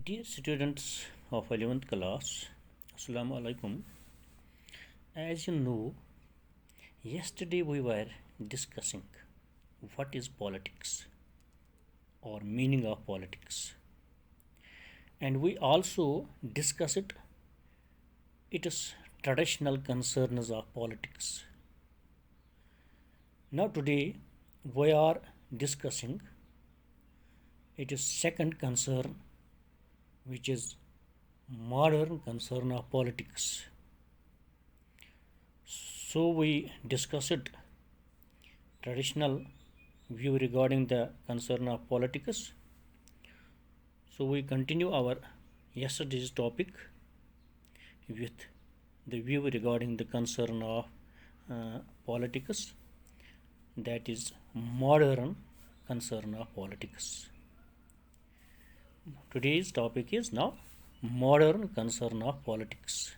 Dear students of 11th class, Assalamu alaikum. As you know, yesterday we were discussing what is politics or meaning of politics, and we also discussed its traditional concerns of politics. Now today we are discussing its second concern, which is modern concern of politics. So we discussed traditional view regarding the concern of politics. So we continue our yesterday's topic with the view regarding the concern of politics, that is modern concern of politics. Today's topic is now modern concern of politics.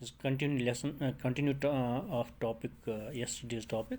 This continue of topic yesterday's topic,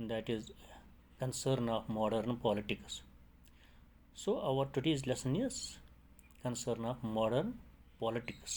that is concern of modern politics. So our today's lesson is concern of modern politics.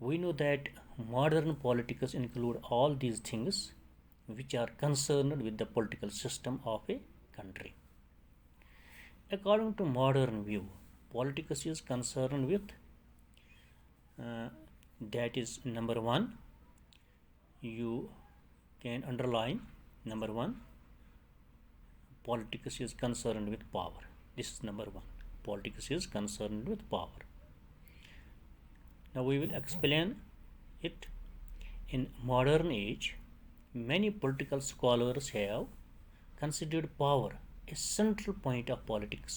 we know that modern politics include all these things which are concerned with the political system of a country. According to modern view, politics is concerned with that is number 1, you can underline number 1, politics is concerned with power. This is number 1, politics is concerned with power. Now we will explain it. In modern age, many political scholars have considered power a central point of politics,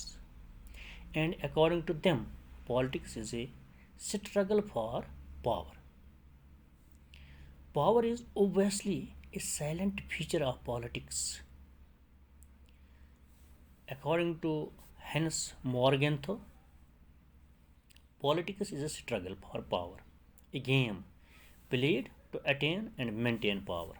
and according to them, politics is a struggle for power. Power is obviously a silent feature of politics. According to Hans Morgenthau, politics is a struggle for power, a game played to attain and maintain power.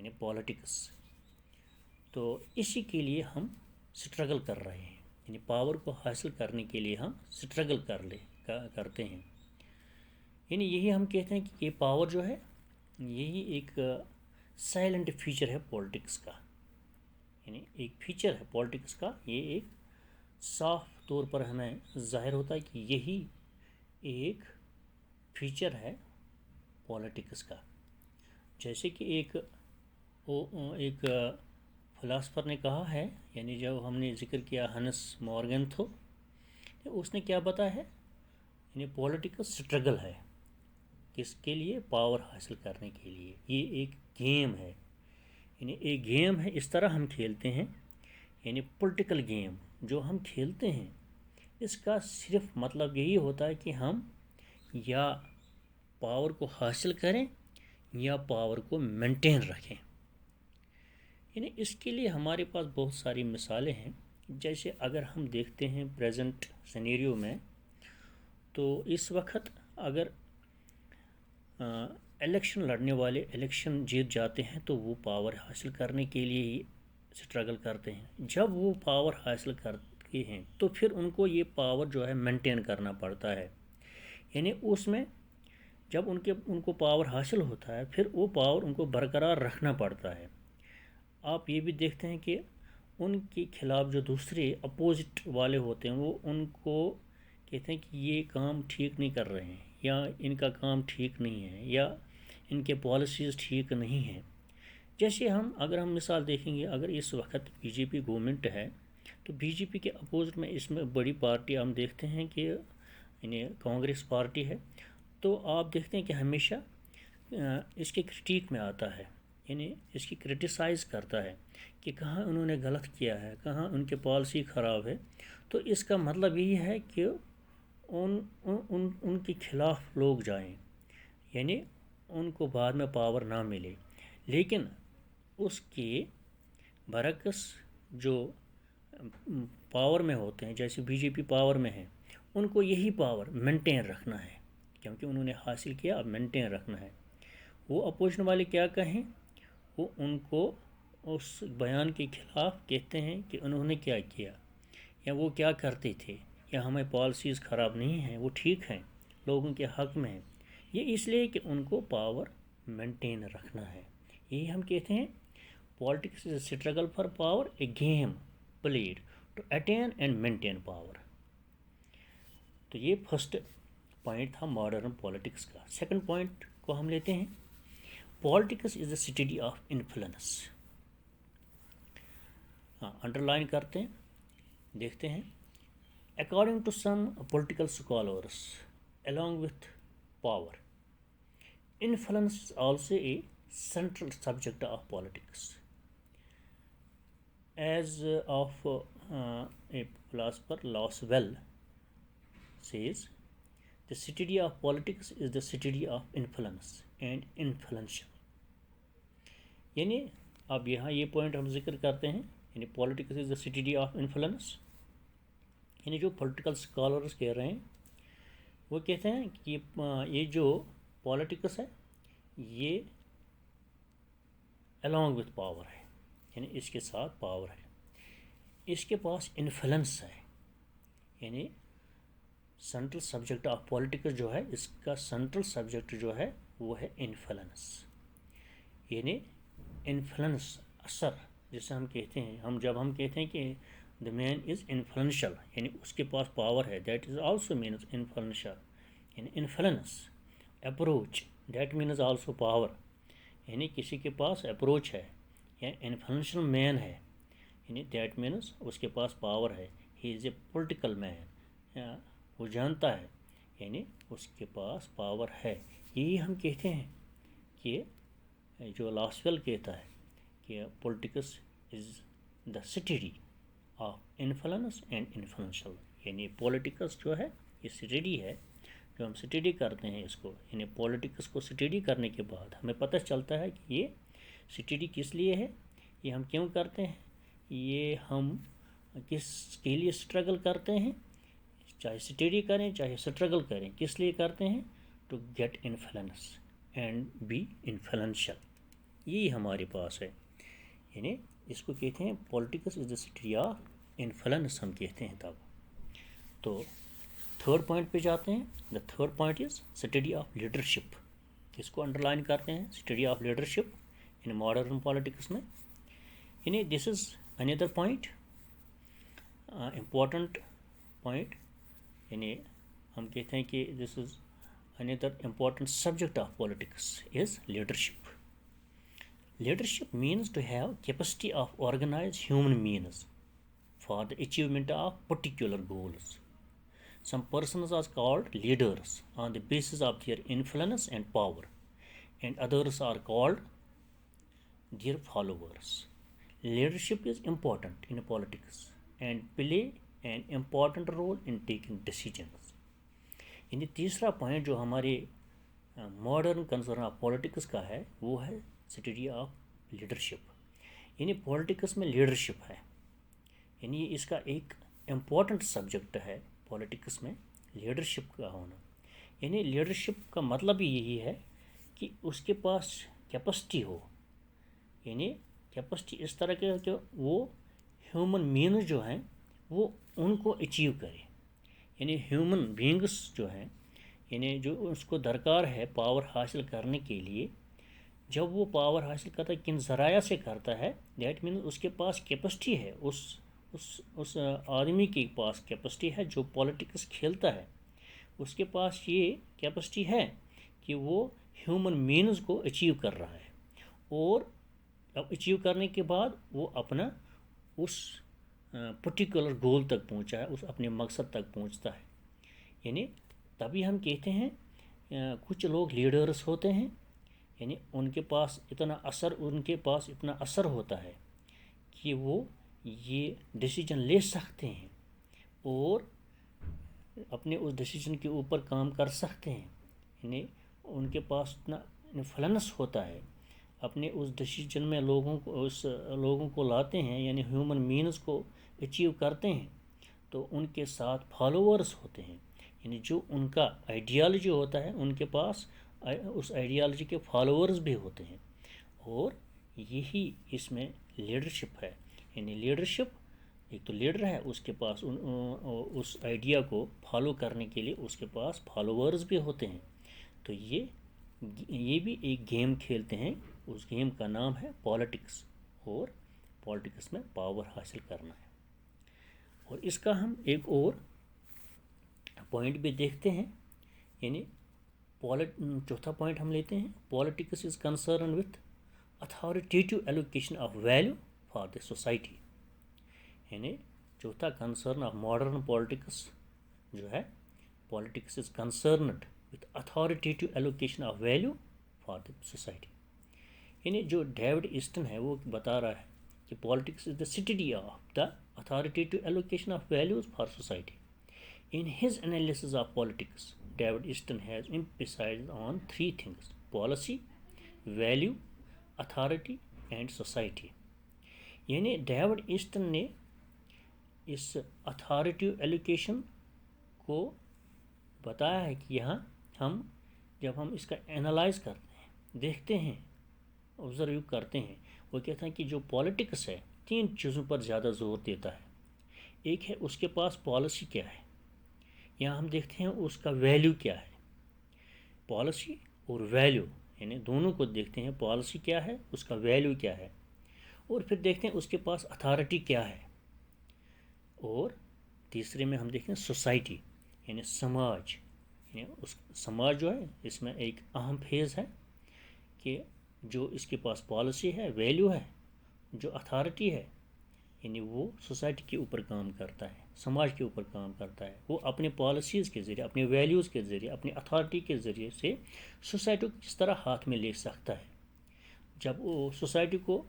یعنی politics. تو اسی کے لیے ہم struggle کر رہے ہیں، یعنی پاور کو حاصل کرنے کے لیے ہم سٹرگل کرتے ہیں. یعنی یہی ہم کہتے ہیں کہ یہ پاور جو ہے یہی ایک سائلنٹ فیچر ہے پولیٹکس کا. یعنی ایک فیچر ہے پولیٹکس کا، یہ ایک صاف طور پر ہمیں ظاہر ہوتا ہے کہ یہی ایک فیچر ہے پولیٹکس کا. جیسے کہ ایک فلاسفر نے کہا ہے، یعنی جب ہم نے ذکر کیا ہنس مورگن تھو، اس نے کیا بتایا ہے، یعنی پولیٹکس سٹرگل ہے. کس کے لیے؟ پاور حاصل کرنے کے لیے. یہ ایک گیم ہے، یعنی ایک گیم ہے، اس طرح ہم کھیلتے ہیں. یعنی پولیٹیکل گیم جو ہم کھیلتے ہیں، اس کا صرف مطلب یہی ہوتا ہے کہ ہم یا پاور کو حاصل کریں یا پاور کو مینٹین رکھیں. یعنی اس کے لیے ہمارے پاس بہت ساری مثالیں ہیں. جیسے اگر ہم دیکھتے ہیں پریزنٹ سینیریو میں، تو اس وقت اگر الیکشن لڑنے والے الیکشن جیت جاتے ہیں تو وہ پاور حاصل کرنے کے لیے ہی سٹرگل کرتے ہیں. جب وہ پاور حاصل کرتے ہیں تو پھر ان کو یہ پاور جو ہے مینٹین کرنا پڑتا ہے. یعنی اس میں جب ان کو پاور حاصل ہوتا ہے، پھر وہ پاور ان کو برقرار رکھنا پڑتا ہے. آپ یہ بھی دیکھتے ہیں کہ ان کے خلاف جو دوسرے اپوزٹ والے ہوتے ہیں، وہ ان کو کہتے ہیں کہ یہ کام ٹھیک نہیں کر رہے ہیں، یا ان کا کام ٹھیک نہیں ہے، یا ان کے پالیسیز ٹھیک نہیں ہیں. جیسے اگر ہم مثال دیکھیں گے، اگر اس وقت بی جے پی گورنمنٹ ہے، تو بی جے پی کے اپوزٹ میں اس میں بڑی پارٹی ہم دیکھتے ہیں کہ یعنی کانگریس پارٹی ہے. تو آپ دیکھتے ہیں کہ ہمیشہ اس کے کرٹیک میں آتا ہے، یعنی اس کی کرٹیسائز کرتا ہے کہ کہاں انہوں نے غلط کیا ہے، کہاں ان کے پالیسی خراب ہے. تو اس کا مطلب یہی ہے کہ ان کے خلاف لوگ جائیں، یعنی ان کو بعد میں پاور نہ ملے. لیکن اس کے برعکس جو پاور میں ہوتے ہیں، جیسے بی جے پی پاور میں ہے، ان کو یہی پاور مینٹین رکھنا ہے، کیونکہ انہوں نے حاصل کیا، اب مینٹین رکھنا ہے. وہ اپوزیشن والے کیا کہیں، وہ ان کو اس بیان کے خلاف کہتے ہیں کہ انہوں نے کیا کیا، یا وہ کیا کرتے تھے، یا ہمیں پالیسیز خراب نہیں ہیں، وہ ٹھیک ہیں، لوگوں کے حق میں ہیں. یہ اس لیے کہ ان کو پاور مینٹین رکھنا ہے. یہی ہم کہتے ہیں politics is a struggle for power, a game played to attain and maintain power. تو یہ فرسٹ پوائنٹ تھا ماڈرن پالیٹکس کا. سیکنڈ پوائنٹ کو ہم لیتے ہیں، politics is a study of influence. Underline کرتے ہیں، دیکھتے ہیں. According to some political scholars, along with power, influence is also a central subject of politics. As of a philosopher Lawswell says, the study of politics is the study of influence and influential. یعنی اب یہاں یہ point ہم ذکر کرتے ہیں، یعنی politics is the study of influence. یعنی جو پولیٹیکل اسکالرس کہہ رہے ہیں، وہ کہتے ہیں کہ یہ جو پولیٹکس ہے یہ along with پاور ہے، یعنی اس کے ساتھ پاور ہے، اس کے پاس انفلوئنس ہے. یعنی سینٹرل سبجیکٹ آف پولیٹکس جو ہے، اس کا سینٹرل سبجیکٹ جو ہے وہ ہے انفلوئنس. یعنی انفلوئنس، اثر جسے ہم کہتے ہیں، جب ہم کہتے ہیں کہ the man is influential، یعنی اس کے پاس پاور ہے، that is also means influential. یعنی influence، approach، that means also power. یعنی کسی کے پاس اپروچ ہے یا influential man ہے، یعنی that means اس کے پاس پاور ہے. he is a political man، وہ جانتا ہے، یعنی اس کے پاس پاور ہے. یہی ہم کہتے ہیں کہ جو لاسویل کہتا ہے کہ politics is the study of influence and influential. یعنی پولیٹکس جو ہے یہ اسٹڈی ہے، جو ہم اسٹڈی کرتے ہیں اس کو. یعنی پولیٹکس کو اسٹڈی کرنے کے بعد ہمیں پتہ چلتا ہے کہ یہ اسٹڈی کس لیے ہے، یہ ہم کیوں کرتے ہیں، یہ ہم کس کے لیے اسٹرگل کرتے ہیں. چاہے اسٹڈی کریں چاہے اسٹرگل کریں، کس لیے کرتے ہیں؟ To get influence and be influential. یہی ہمارے پاس ہے. یعنی اس کو کہتے ہیں politics is the study of influence ہم کہتے ہیں تب. تو تھرڈ پوائنٹ پہ جاتے ہیں. The third point is study of leadership. اس کو انڈر لائن کرتے ہیں study of leadership in modern politics میں. یعنی this is another point important point. یعنی ہم کہتے ہیں کہ this is another important subject of politics is leadership. Leadership means to have capacity of organize human means for the achievement of particular goals. Some persons are called leaders on the basis of their influence and power, and others are called their followers. Leadership is important in politics and play an important role in taking decisions. یعنی تیسرا point جو ہمارے modern concern of politics کا ہے وہ ہے study of leadership. یعنی politics میں لیڈرشپ ہے. یعنی اس کا ایک امپورٹنٹ سبجیکٹ ہے پولیٹکس میں لیڈرشپ کا ہونا. یعنی لیڈرشپ کا مطلب ہی یہی ہے کہ اس کے پاس کیپیسٹی ہو. یعنی کیپیسٹی اس طرح کے کہ وہ ہیومن مینز جو ہیں وہ ان کو اچیو کرے. یعنی ہیومن بینگس جو ہیں یعنی جو اس کو درکار ہے پاور حاصل کرنے کے لیے، جب وہ پاور حاصل کرتا ہے کن ذرائع سے کرتا ہے، دیٹ مینس اس کے پاس کیپیسٹی ہے. اس آدمی کے پاس کیپیسٹی ہے جو پولیٹکس کھیلتا ہے. اس کے پاس یہ کیپیسٹی ہے کہ وہ ہیومن مینز کو اچیو کر رہا ہے، اور اب اچیو کرنے کے بعد وہ اپنا اس پرٹیکولر گول تک پہنچا ہے، اس اپنے مقصد تک پہنچتا ہے. یعنی تبھی ہم کہتے ہیں کچھ لوگ لیڈرز ہوتے ہیں، یعنی ان کے پاس اتنا اثر ہوتا ہے کہ وہ یہ ڈیسیجن لے سکتے ہیں اور اپنے اس ڈیسیجن کے اوپر کام کر سکتے ہیں. یعنی ان کے پاس اتنا انفلوئنس ہوتا ہے، اپنے اس ڈیسیجن میں لوگوں کو لاتے ہیں، یعنی ہیومن مینز کو اچیو کرتے ہیں. تو ان کے ساتھ فالوورز ہوتے ہیں، یعنی جو ان کا آئیڈیالوجی ہوتا ہے ان کے پاس اس آئیڈیالوجی کے فالوورز بھی ہوتے ہیں. اور یہی اس میں لیڈرشپ ہے. یعنی لیڈرشپ ایک تو لیڈر ہے، اس کے پاس اس آئیڈیا کو فالو کرنے کے لیے اس کے پاس فالوورز بھی ہوتے ہیں. تو یہ بھی ایک گیم کھیلتے ہیں. اس گیم کا نام ہے پالیٹکس، اور پالیٹکس میں پاور حاصل کرنا ہے. اور اس کا ہم ایک اور پوائنٹ بھی دیکھتے ہیں. یعنی چوتھا پوائنٹ ہم لیتے ہیں politics is concern with authoritative allocation of value for the society. یعنی چوتھا کنسرن آف ماڈرن پالیٹکس جو ہے politics is concerned with authoritative allocation of value for the society. یعنی جو ڈیوڈ ایسٹن ہے وہ بتا رہا ہے کہ politics is the study of the authoritative allocation of values for society. In his analysis of politics, David Easton has emphasized on three things: policy, value, authority and society. یعنی David Aston نے اس authoritative allocation کو بتایا ہے کہ یہاں جب ہم اس کا انالائز کرتے ہیں، دیکھتے ہیں، آبزرو کرتے ہیں، وہ کہتے ہیں کہ جو پولیٹکس ہے 3 چیزوں پر زیادہ زور دیتا ہے. ایک ہے اس کے پاس پالیسی کیا ہے، یہاں ہم دیکھتے ہیں اس کا ویلیو کیا ہے. پالیسی اور ویلیو یعنی دونوں کو دیکھتے ہیں، پالیسی کیا ہے، اس کا ویلیو کیا ہے. اور پھر دیکھتے ہیں اس کے پاس اتھارٹی کیا ہے. اور تیسرے میں ہم دیکھتے ہیں سوسائٹی یعنی سماج. یعنی سماج جو ہے اس میں ایک اہم فیز ہے کہ جو اس کے پاس پالیسی ہے، ویلیو ہے، جو اتھارٹی ہے، یعنی وہ سوسائٹی کے اوپر کام کرتا ہے، سماج کے اوپر کام کرتا ہے. وہ اپنے پالیسیز کے ذریعے، اپنے ویلیوز کے ذریعے، اپنی اتھارٹی کے ذریعے سے سوسائٹی کو کس طرح ہاتھ میں لے سکتا ہے. جب وہ سوسائٹی کو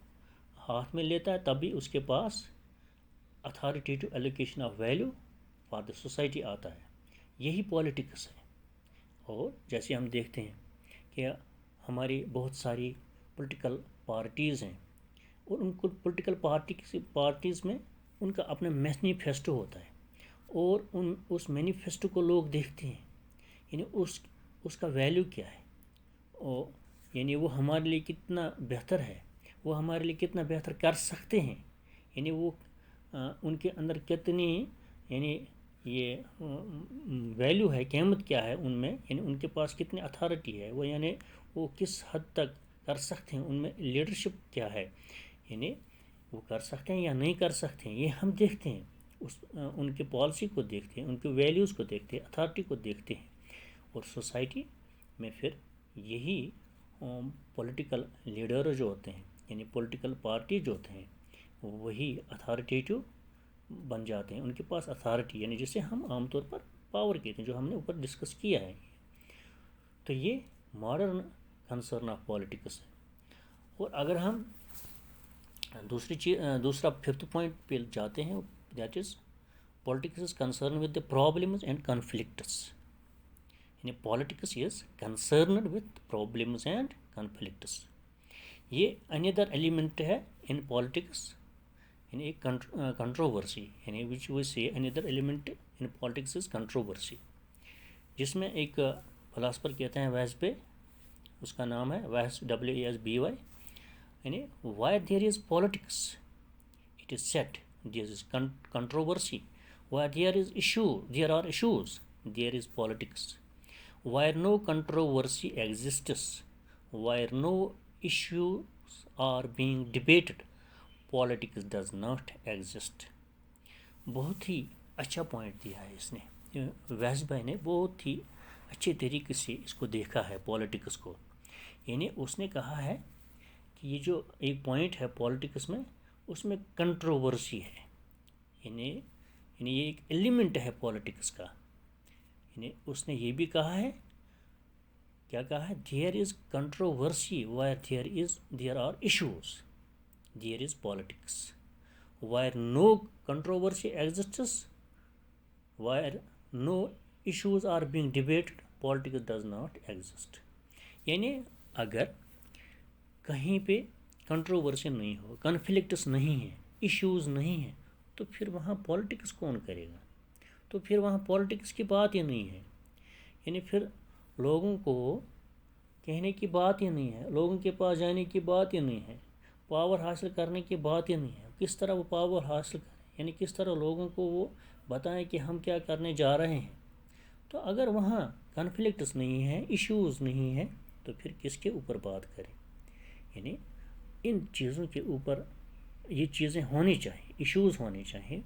ہاتھ میں لیتا ہے تب بھی اس کے پاس authoritative allocation of value for the society آتا ہے. یہی پولیٹکس ہے. اور جیسے ہم دیکھتے ہیں کہ ہماری بہت ساری پولیٹیکل پارٹیز ہیں، اور ان کو پولیٹیکل پارٹیز میں ان کا اپنا مینیفیسٹو ہوتا ہے، اور اس مینیفیسٹو کو لوگ دیکھتے ہیں، یعنی اس کا ویلیو کیا ہے. اور یعنی وہ ہمارے لیے کتنا بہتر ہے، وہ ہمارے لیے کتنا بہتر کر سکتے ہیں، یعنی وہ ان کے اندر کتنی یعنی یہ ویلیو ہے، قیمت کیا ہے ان میں، یعنی ان کے پاس کتنی اتھارٹی ہے، وہ یعنی وہ کس حد تک کر سکتے ہیں، ان میں لیڈرشپ کیا ہے، یعنی وہ کر سکتے ہیں یا نہیں کر سکتے ہیں، یہ ہم دیکھتے ہیں، ان کی پالیسی کو دیکھتے ہیں، ان کے ویلیوز کو دیکھتے ہیں، اتھارٹی کو دیکھتے ہیں، اور سوسائٹی میں پھر یہی پولیٹیکل لیڈر جو ہوتے ہیں، یعنی پولیٹیکل پارٹی جو ہوتے ہیں، وہی اتھارٹیٹو بن جاتے ہیں، ان کے پاس اتھارٹی، یعنی جسے ہم عام طور پر پاور کہتے ہیں، جو ہم نے اوپر ڈسکس کیا ہے۔ تو یہ ماڈرن کنسرن آف پالیٹکس ہے۔ اور اگر ہم دوسرا 5th پوائنٹ پہ جاتے ہیں، that is politics is concern with the problems and conflicts, یعنی politics is concerned with problems and conflicts. یہ اندر ایلیمنٹ ہے ان پالیٹکس، یعنی ایک کنٹروورسی، یعنی which we see another element in politics is controversy, جس میں ایک philosopher کہتے ہیں ویسبے، اس کا نام ہے WESBY، یعنی why there is politics it is said there is controversy, why there are issues there is politics, where no controversy exists, where no issues are being debated, politics does not exist۔ بہت ہی اچھا point دیا ہے اس نے، ویس بھائی نے بہت ہی اچھے طریقے سے اس کو دیکھا ہے پالیٹکس کو، یعنی اس نے کہا ہے کہ یہ جو ایک پوائنٹ ہے پالیٹکس میں، اس میں کنٹروورسی ہے، یعنی یہ ایک ایلیمنٹ ہے پالیٹکس کا، یعنی اس نے یہ بھی کہا ہے، کیا کہا ہے، there is controversy where there are issues there is politics, where no controversy exists, where no issues are being debated, politics does not exist. یعنی اگر کہیں پہ کنٹروورسی نہیں ہو، کنفلکٹس نہیں ہیں، ایشوز نہیں ہیں، تو پھر وہاں پالیٹکس کون کرے گا؟ تو پھر وہاں پالیٹکس کی بات ہی نہیں ہے، یعنی پھر لوگوں کو کہنے کی بات ہی نہیں ہے، لوگوں کے پاس جانے کی بات ہی نہیں ہے، پاور حاصل کرنے کی بات ہی نہیں ہے، کس طرح وہ پاور حاصل کریں، یعنی کس طرح لوگوں کو وہ بتائیں کہ ہم کیا کرنے جا رہے ہیں۔ تو اگر وہاں کنفلکٹس نہیں ہیں، ایشوز نہیں ہیں، تو پھر کس کے اوپر بات کریں؟ یعنی ان چیزوں کے اوپر یہ چیزیں ہونی چاہیے، ایشوز ہونے چاہیے،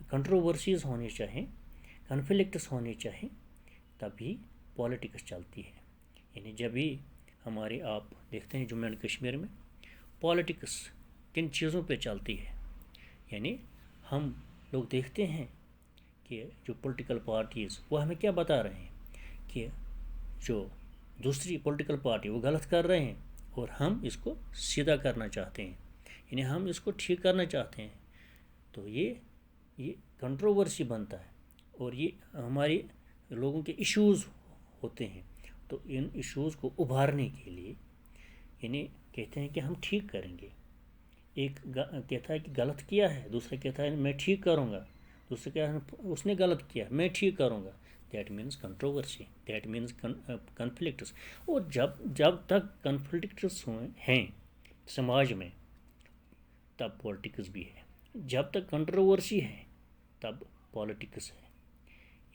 کنٹروورسیز ہونی چاہیے، کنفلکٹس ہونے چاہیے، تبھی پالیٹکس چلتی ہے۔ یعنی جبھی ہماری آپ دیکھتے ہیں جموں اینڈ کشمیر میں پالیٹکس کن چیزوں پہ چلتی ہے، یعنی ہم لوگ دیکھتے ہیں کہ جو پولیٹیکل پارٹیز وہ ہمیں کیا بتا رہے ہیں کہ جو دوسری پولیٹیکل پارٹی وہ غلط کر رہے ہیں اور ہم اس کو سیدھا کرنا چاہتے ہیں، یعنی ہم اس کو ٹھیک کرنا چاہتے ہیں، تو یہ کنٹروورسی بنتا ہے، اور یہ ہماری لوگوں کے ایشوز ہوتے ہیں۔ تو ان ایشوز کو ابھارنے کے لیے یعنی کہتے ہیں کہ ہم ٹھیک کریں گے، ایک کہتا ہے کہ غلط کیا ہے، دوسرا کہتا ہے میں ٹھیک کروں گا، دوسرا کہتا ہے اس نے غلط کیا میں ٹھیک کروں گا، that means controversy, that means conflicts. اور جب تک کنفلکٹس ہیں سماج میں تب پالیٹکس بھی ہے، جب تک کنٹروورسی ہے تب پالیٹکس ہے،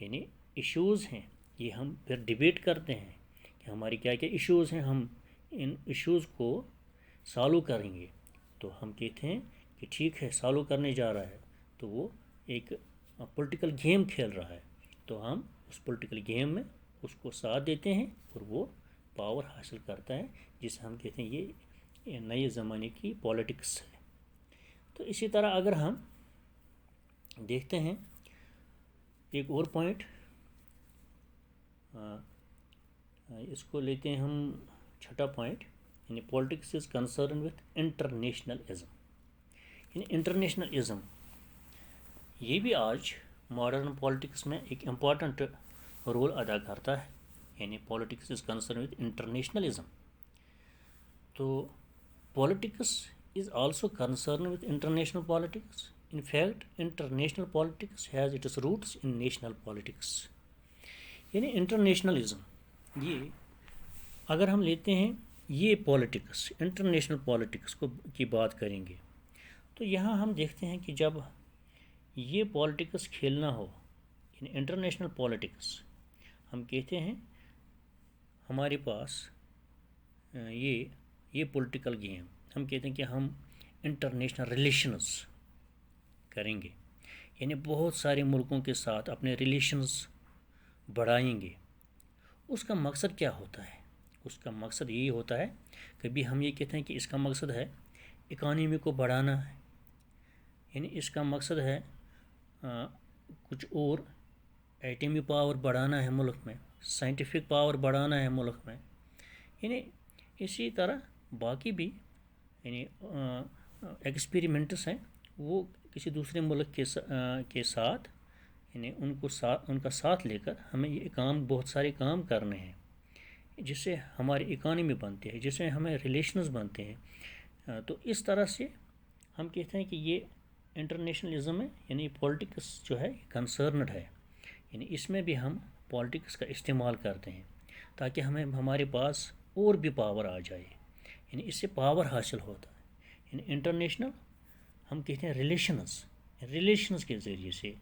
یعنی ایشوز ہیں، یہ ہم پھر ڈیبیٹ کرتے ہیں کہ ہماری کیا کیا ایشوز ہیں، ہم ان ایشوز کو سالو کریں گے، تو ہم کہتے ہیں کہ ٹھیک ہے سالو کرنے جا رہا ہے، تو وہ ایک پولیٹیکل گیم کھیل رہا ہے، تو ہم اس پولیٹیکل گیم میں اس کو ساتھ دیتے ہیں اور وہ پاور حاصل کرتا ہے، جسے ہم کہتے ہیں یہ نئے زمانے کی پالیٹکس ہے۔ تو اسی طرح اگر ہم دیکھتے ہیں ایک اور پوائنٹ، اس کو لیتے ہیں ہم 6واں پوائنٹ، یعنی پالیٹکس از کنسرن وتھ انٹرنیشنلزم، یعنی انٹرنیشنلزم یہ بھی آج ماڈرن پالیٹکس میں ایک امپورٹنٹ رول ادا کرتا ہے، یعنی پالیٹکس از کنسرن وتھ انٹرنیشنلزم۔ تو politics is also concerned with international politics. In fact, international politics has its roots in national politics. یعنی انٹرنیشنلزم یہ اگر ہم لیتے ہیں یہ پولیٹکس انٹرنیشنل پولیٹکس کی بات کریں گے تو یہاں ہم دیکھتے ہیں کہ جب یہ پولیٹکس کھیلنا ہو یعنی انٹرنیشنل پولیٹکس ہم کہتے ہیں ہمارے پاس یہ پولیٹیکل گیم ہم کہتے ہیں کہ ہم انٹرنیشنل ریلیشنز کریں گے یعنی بہت سارے ملکوں کے ساتھ اپنے ریلیشنز بڑھائیں گے. اس کا مقصد کیا ہوتا ہے؟ اس کا مقصد یہی ہوتا ہے کبھی ہم یہ کہتے ہیں کہ اس کا مقصد ہے اکانومی کو بڑھانا ہے یعنی اس کا مقصد ہے کچھ اور ایٹمی پاور بڑھانا ہے ملک میں سائنٹیفک پاور بڑھانا ہے ملک میں یعنی اسی طرح باقی بھی یعنی ایکسپیریمنٹس ہیں وہ کسی دوسرے ملک کے ساتھ یعنی ان کا ساتھ لے کر ہمیں یہ بہت سارے کام کرنے ہیں جس سے ہماری اکانومی بنتی ہے جس سے ہمیں ریلیشنز بنتے ہیں. تو اس طرح سے ہم کہتے ہیں کہ یہ انٹرنیشنلزم ہے یعنی پولیٹکس جو ہے کنسرنڈ ہے یعنی اس میں بھی ہم پولیٹکس کا استعمال کرتے ہیں تاکہ ہمارے پاس اور بھی پاور آ جائے یعنی اس سے پاور حاصل ہوتا ہے یعنی انٹرنیشنل ہم کہتے ہیں ریلیشنز کے ذریعے سے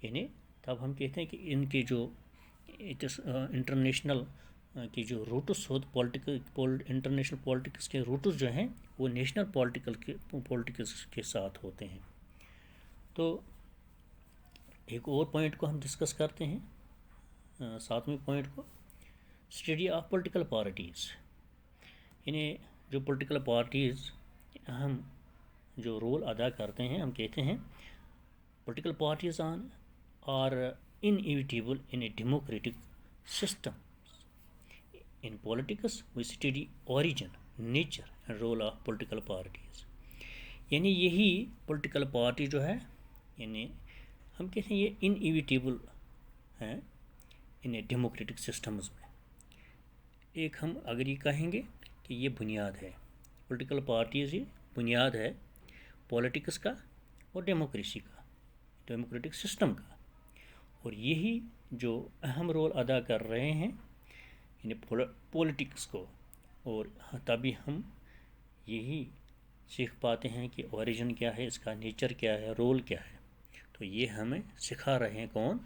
یعنی تب ہم کہتے ہیں کہ ان کے جو انٹرنیشنل کی جو روٹس انٹرنیشنل پولیٹکس کے روٹس جو ہیں وہ نیشنل پولیٹکس کے ساتھ ہوتے ہیں. تو ایک اور پوائنٹ کو ہم ڈسکس کرتے ہیں 7ویں پوائنٹ کو اسٹڈی آف پولیٹیکل پارٹیز یعنی جو پولیٹیکل پارٹیز اہم جو رول ادا کرتے ہیں ہم کہتے ہیں political parties are inevitable in a democratic system. In politics, we study origin, nature and role of political parties. یعنی یہی پولیٹیکل پارٹی جو ہے یعنی ہم کہتے ہیں یہ انیویٹیبل ہیں ان ڈیموکریٹک سسٹمز میں. ایک ہم اگر یہ کہیں گے کہ یہ بنیاد ہے پولیٹیکل پارٹیز یہ بنیاد ہے پولیٹکس کا اور ڈیموکریٹک سسٹم کا اور یہی جو اہم رول ادا کر رہے ہیں یعنی پولیٹکس کو اور تبھی ہم یہی سیکھ پاتے ہیں کہ اوریجن کیا ہے اس کا نیچر کیا ہے رول کیا ہے. تو یہ ہمیں سکھا رہے ہیں کون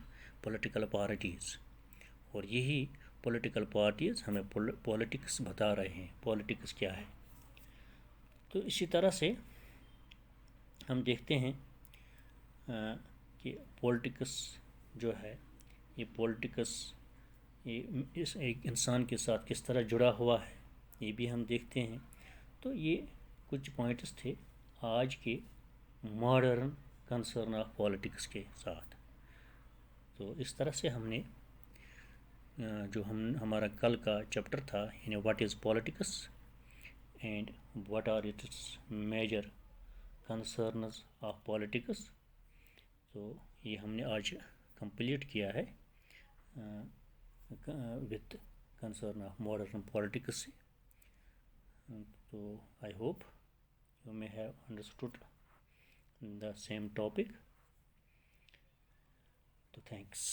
پولیٹیکل پارٹیز اور یہی پولیٹیکل پارٹیز ہمیں پولیٹکس بتا رہے ہیں پولیٹکس کیا ہے. تو اسی طرح سے ہم دیکھتے ہیں کہ پولیٹکس جو ہے یہ پولیٹکس یہ اس ایک انسان کے ساتھ کس طرح جڑا ہوا ہے یہ بھی ہم دیکھتے ہیں. تو یہ کچھ پوائنٹس تھے آج کے ماڈرن کنسرن آف پولیٹکس کے ساتھ. تو اس طرح سے ہم نے جو ہمارا کل کا چیپٹر تھا یعنی what is politics and what are its major concerns of politics تو یہ ہم نے آج کمپلیٹ کیا ہے with concern of modern politics. So I hope you may have understood the same topic. So thanks.